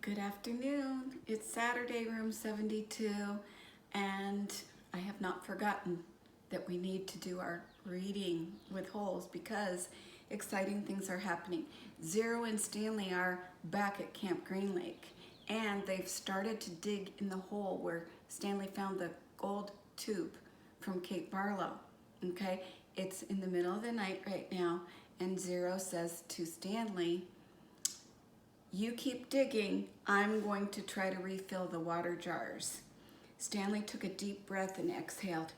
Good afternoon. It's Saturday, room 72, and I have not forgotten that we need to do our reading with holes because exciting things are happening. Zero and Stanley are back at Camp Green Lake, and they've started to dig in the hole where Stanley found the gold tube from Cape Barlow. Okay, it's in the middle of the night right now, and Zero says to Stanley, "You keep digging, I'm going to try to refill the water jars." Stanley took a deep breath and exhaled.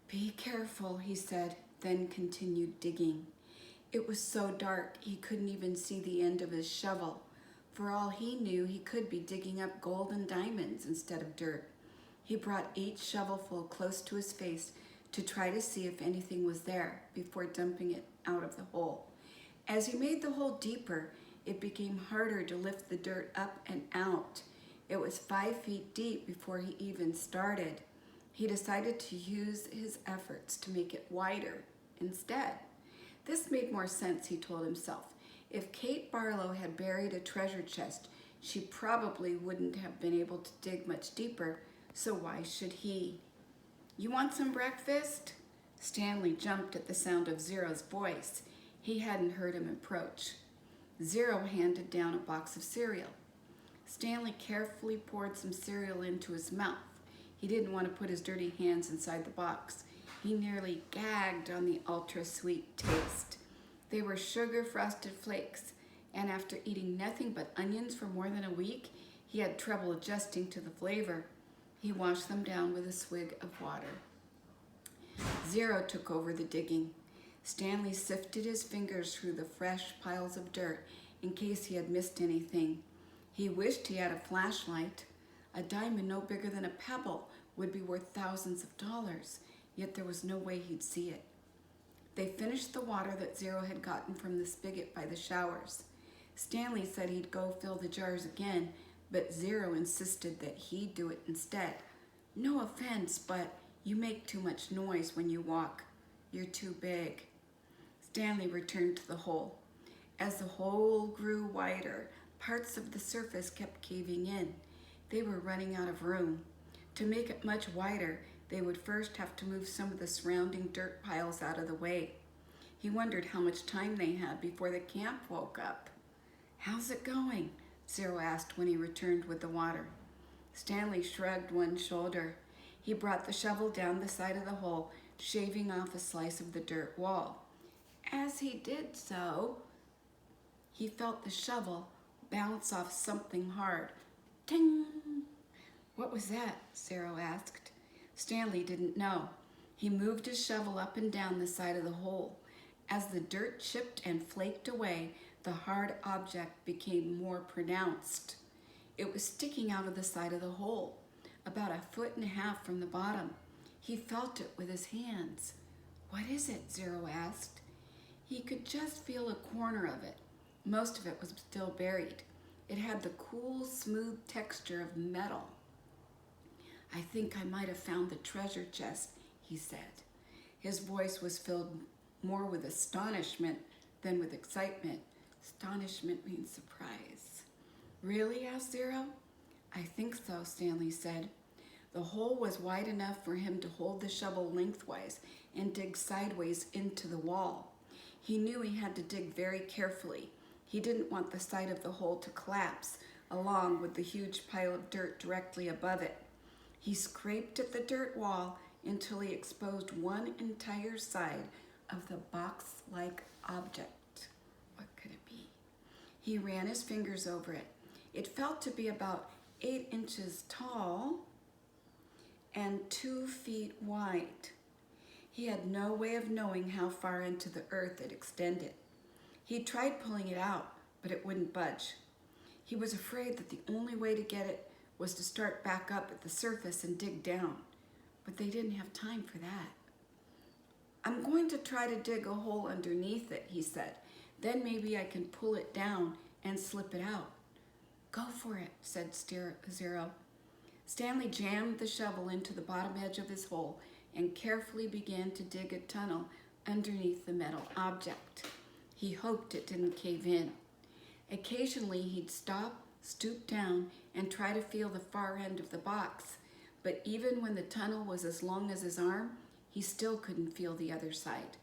"Be careful," he said, then continued digging. It was so dark he couldn't even see the end of his shovel. For all he knew, he could be digging up gold and diamonds instead of dirt. He brought each shovelful close to his face to try to see if anything was there before dumping it out of the hole. As he made the hole deeper, it became harder to lift the dirt up and out. It was 5 feet deep before he even started. He decided to use his efforts to make it wider instead. This made more sense, he told himself. If Kate Barlow had buried a treasure chest, she probably wouldn't have been able to dig much deeper, so why should he? "You want some breakfast?" Stanley jumped at the sound of Zero's voice. He hadn't heard him approach. Zero handed down a box of cereal. Stanley carefully poured some cereal into his mouth. He didn't want to put his dirty hands inside the box. He nearly gagged on the ultra-sweet taste. They were sugar-frosted flakes, and after eating nothing but onions for more than a week, he had trouble adjusting to the flavor. He washed them down with a swig of water. Zero took over the digging. Stanley sifted his fingers through the fresh piles of dirt in case he had missed anything. He wished he had a flashlight. A diamond no bigger than a pebble would be worth thousands of dollars, yet there was no way he'd see it. They finished the water that Zero had gotten from the spigot by the showers. Stanley said he'd go fill the jars again, but Zero insisted that he do it instead. "No offense, but you make too much noise when you walk. You're too big." Stanley returned to the hole. As the hole grew wider, parts of the surface kept caving in. They were running out of room. To make it much wider, they would first have to move some of the surrounding dirt piles out of the way. He wondered how much time they had before the camp woke up. "How's it going?" Zero asked when he returned with the water. Stanley shrugged one shoulder. He brought the shovel down the side of the hole, shaving off a slice of the dirt wall. As he did so, he felt the shovel bounce off something hard. Ting! "What was that?" Zero asked. Stanley didn't know. He moved his shovel up and down the side of the hole. As the dirt chipped and flaked away, the hard object became more pronounced. It was sticking out of the side of the hole, about 1.5 feet from the bottom. He felt it with his hands. "What is it?" Zero asked. He could just feel a corner of it. Most of it was still buried. It had the cool, smooth texture of metal. "I think I might have found the treasure chest," he said. His voice was filled more with astonishment than with excitement. Astonishment means surprise. "Really?" asked Zero. "I think so," Stanley said. The hole was wide enough for him to hold the shovel lengthwise and dig sideways into the wall. He knew he had to dig very carefully. He didn't want the side of the hole to collapse, along with the huge pile of dirt directly above it. He scraped at the dirt wall until he exposed one entire side of the box-like object. What could it be? He ran his fingers over it. It felt to be about 8 inches tall and 2 feet wide. He had no way of knowing how far into the earth it extended. He tried pulling it out, but it wouldn't budge. He was afraid that the only way to get it was to start back up at the surface and dig down, but they didn't have time for that. "I'm going to try to dig a hole underneath it," he said. "Then maybe I can pull it down and slip it out." "Go for it," said Zero. Stanley jammed the shovel into the bottom edge of his hole and carefully began to dig a tunnel underneath the metal object. He hoped it didn't cave in. Occasionally he'd stop, stoop down, and try to feel the far end of the box. But even when the tunnel was as long as his arm, he still couldn't feel the other side.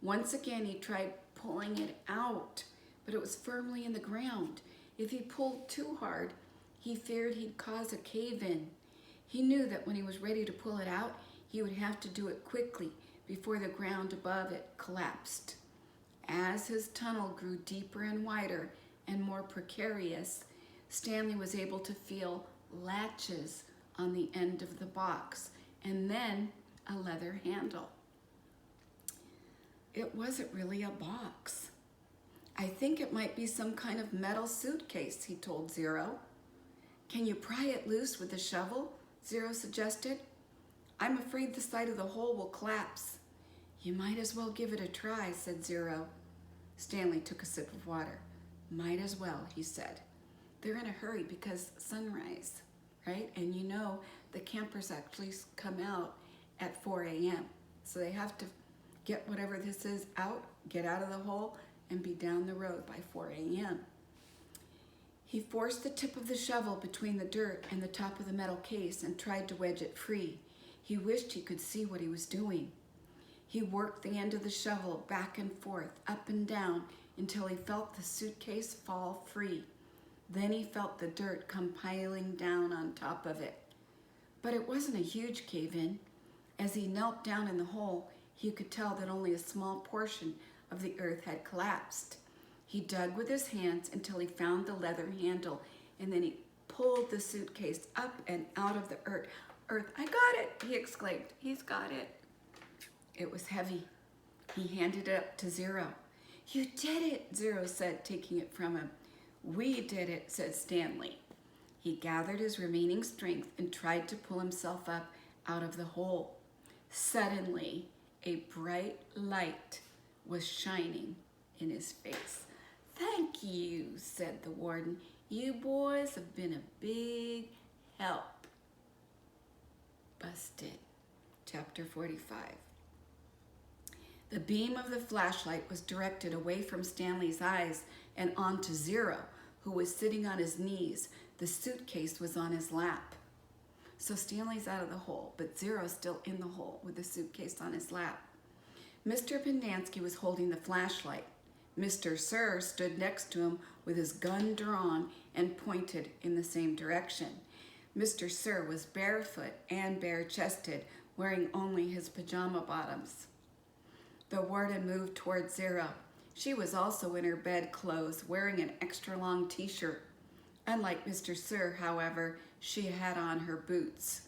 Once again, he tried pulling it out, but it was firmly in the ground. If he pulled too hard, he feared he'd cause a cave-in. He knew that when he was ready to pull it out, he would have to do it quickly before the ground above it collapsed. As his tunnel grew deeper and wider and more precarious, Stanley was able to feel latches on the end of the box and then a leather handle. It wasn't really a box. I think it might be some kind of metal suitcase, he told Zero. Can you pry it loose with a shovel? Zero suggested. I'm afraid the side of the hole will collapse. You might as well give it a try, said Zero. Stanley took a sip of water. Might as well, he said. They're in a hurry because sunrise, right? And you know the campers actually come out at 4 a.m. So they have to get whatever this is out, get out of the hole, and be down the road by 4 a.m. He forced the tip of the shovel between the dirt and the top of the metal case and tried to wedge it free. He wished he could see what he was doing. He worked the end of the shovel back and forth, up and down, until he felt the suitcase fall free. Then he felt the dirt come piling down on top of it. But it wasn't a huge cave-in. As he knelt down in the hole, he could tell that only a small portion of the earth had collapsed. He dug with his hands until he found the leather handle, and then he pulled the suitcase up and out of the earth. I got it, he exclaimed. He's got it. It was heavy. He handed it up to Zero. You did it, Zero said, taking it from him. We did it, said Stanley. He gathered his remaining strength and tried to pull himself up out of the hole. Suddenly, a bright light was shining in his face. Thank you, said the warden. You boys have been a big help. Busted. Chapter 45. The beam of the flashlight was directed away from Stanley's eyes and onto Zero, who was sitting on his knees. The suitcase was on his lap. So Stanley's out of the hole, but Zero's still in the hole with the suitcase on his lap. Mr. Pendanski was holding the flashlight. Mr. Sir stood next to him with his gun drawn and pointed in the same direction. Mr. Sir was barefoot and bare-chested, wearing only his pajama bottoms. The warden moved toward Zero. She was also in her bed clothes, wearing an extra long t-shirt. Unlike Mr. Sir, however, she had on her boots.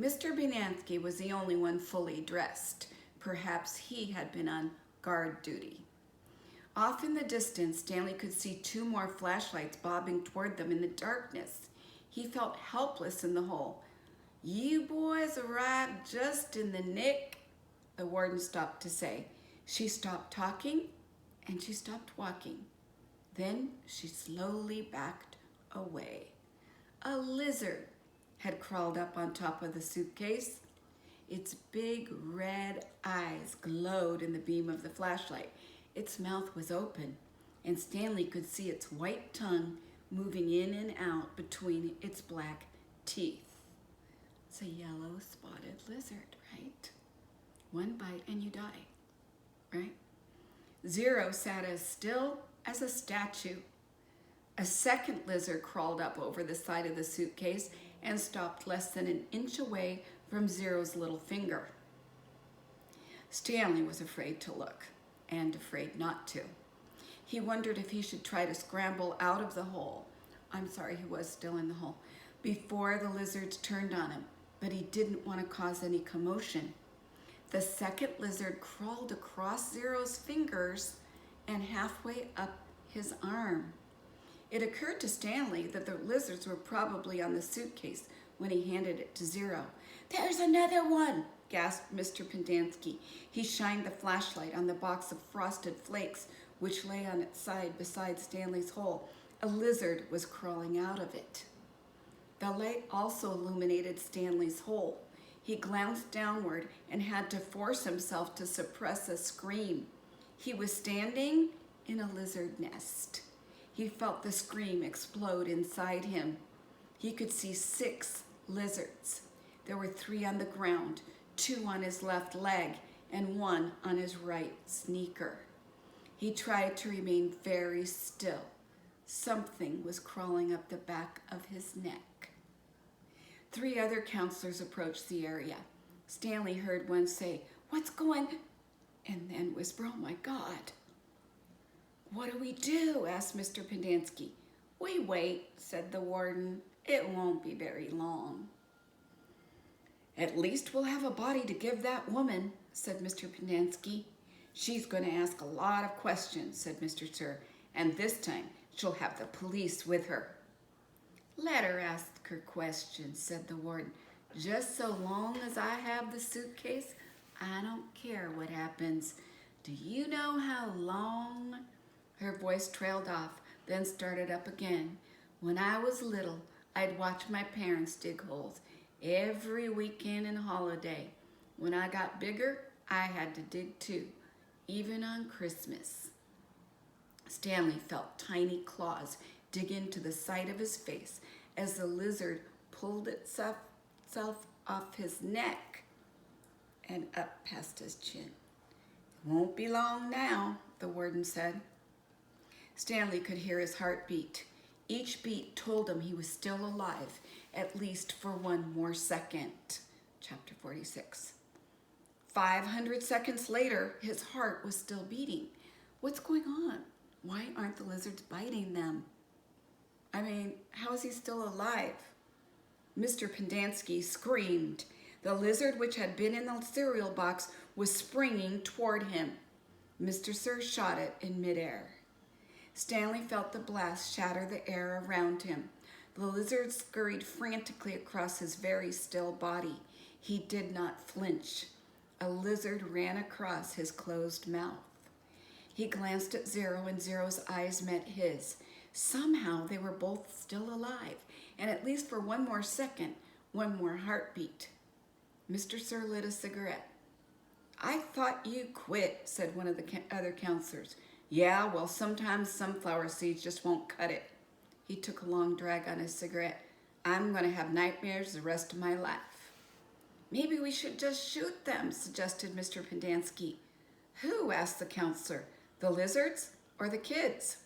Mr. Pendanski was the only one fully dressed. Perhaps he had been on guard duty. Off in the distance, Stanley could see two more flashlights bobbing toward them in the darkness. He felt helpless in the hole. You boys arrived just in the nick, the warden stopped to say. She stopped talking and she stopped walking. Then she slowly backed away. A lizard had crawled up on top of the suitcase. Its big red eyes glowed in the beam of the flashlight. Its mouth was open, and Stanley could see its white tongue moving in and out between its black teeth. It's a yellow spotted lizard, right? One bite and you die, right? Zero sat as still as a statue. A second lizard crawled up over the side of the suitcase and stopped less than an inch away from Zero's little finger. Stanley was afraid to look and afraid not to. He wondered if he should try to scramble out of the hole. He was still in the hole, before the lizards turned on him, but he didn't want to cause any commotion. The second lizard crawled across Zero's fingers and halfway up his arm. It occurred to Stanley that the lizards were probably on the suitcase when he handed it to Zero. There's another one, gasped Mr. Pendanski. He shined the flashlight on the box of frosted flakes which lay on its side beside Stanley's hole. A lizard was crawling out of it. The light also illuminated Stanley's hole. He glanced downward and had to force himself to suppress a scream. He was standing in a lizard nest. He felt the scream explode inside him. He could see 6 lizards. There were 3 on the ground, 2 on his left leg, and 1 on his right sneaker. He tried to remain very still. Something was crawling up the back of his neck. 3 other counselors approached the area. Stanley heard one say, "What's going?" and then whisper, "Oh my God." "What do we do?" asked Mr. Pendanski. "We wait," said the warden. "It won't be very long." "At least we'll have a body to give that woman," said Mr. Pendanski. "She's going to ask a lot of questions," said Mr. Sir, "and this time she'll have the police with her." "Let her ask her questions," said the warden. "Just so long as I have the suitcase, I don't care what happens. Do you know how long?" Her voice trailed off, then started up again. "When I was little, I'd watch my parents dig holes every weekend and holiday. When I got bigger, I had to dig too, even on Christmas." Stanley felt tiny claws dig into the side of his face as the lizard pulled itself off his neck and up past his chin. "It won't be long now," the warden said. Stanley could hear his heartbeat. Each beat told him he was still alive, at least for 1 more second. Chapter 46. 500 seconds later, his heart was still beating. What's going on? Why aren't the lizards biting them? I mean, how is he still alive? Mr. Pendanski screamed. The lizard which had been in the cereal box was springing toward him. Mr. Sir shot it in midair. Stanley felt the blast shatter the air around him. The lizard scurried frantically across his very still body. He did not flinch. A lizard ran across his closed mouth. He glanced at Zero, and Zero's eyes met his. Somehow they were both still alive, and at least for 1 more second, 1 more heartbeat. Mr. Sir lit a cigarette. "I thought you quit," said one of the other counselors. "Yeah, well, sometimes sunflower seeds just won't cut it." He took a long drag on his cigarette. "I'm going to have nightmares the rest of my life." "Maybe we should just shoot them," suggested Mr. Pendanski. "Who?" asked the counselor. "The lizards or the kids?"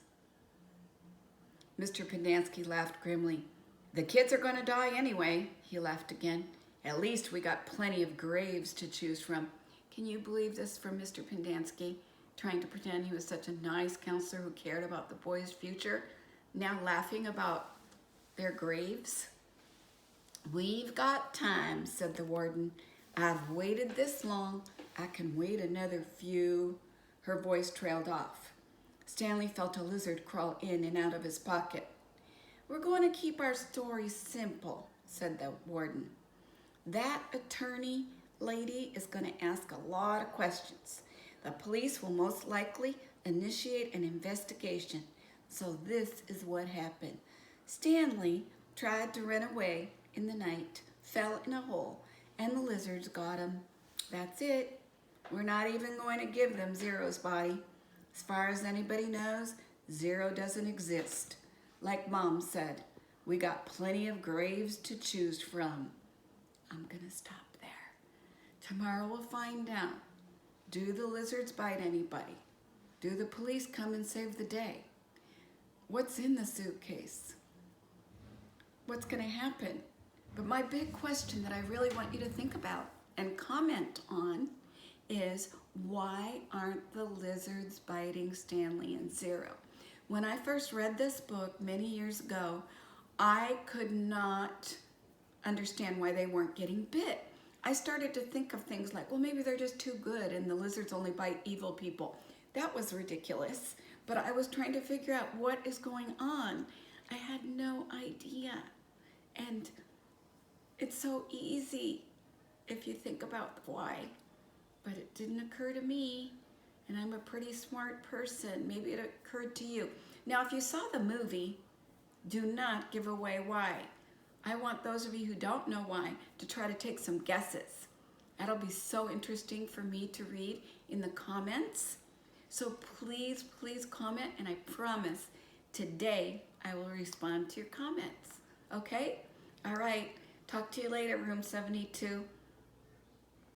Mr. Pendanski laughed grimly. "The kids are going to die anyway." He laughed again. "At least we got plenty of graves to choose from." Can you believe this from Mr. Pendanski, trying to pretend he was such a nice counselor who cared about the boys' future, now laughing about their graves? "We've got time," said the warden. "I've waited this long. I can wait another few." Her voice trailed off. Stanley felt a lizard crawl in and out of his pocket. "We're going to keep our story simple," said the warden. "That attorney lady is going to ask a lot of questions. The police will most likely initiate an investigation. So this is what happened. Stanley tried to run away in the night, fell in a hole, and the lizards got him. That's it. We're not even going to give them Zero's body. As far as anybody knows, Zero doesn't exist. Like Mom said, we got plenty of graves to choose from." I'm going to stop there. Tomorrow we'll find out. Do the lizards bite anybody? Do the police come and save the day? What's in the suitcase? What's going to happen? But my big question that I really want you to think about and comment on is, why aren't the lizards biting Stanley and Zero? When I first read this book many years ago, I could not understand why they weren't getting bit. I started to think of things like, well, maybe they're just too good and the lizards only bite evil people. That was ridiculous. But I was trying to figure out what is going on. I had no idea. And it's so easy if you think about why. But it didn't occur to me. And I'm a pretty smart person. Maybe it occurred to you. Now, if you saw the movie, do not give away why. I want those of you who don't know why to try to take some guesses. That'll be so interesting for me to read in the comments. So please, please comment, and I promise Today, I will respond to your comments. Okay? All right. Talk to you later, room 72.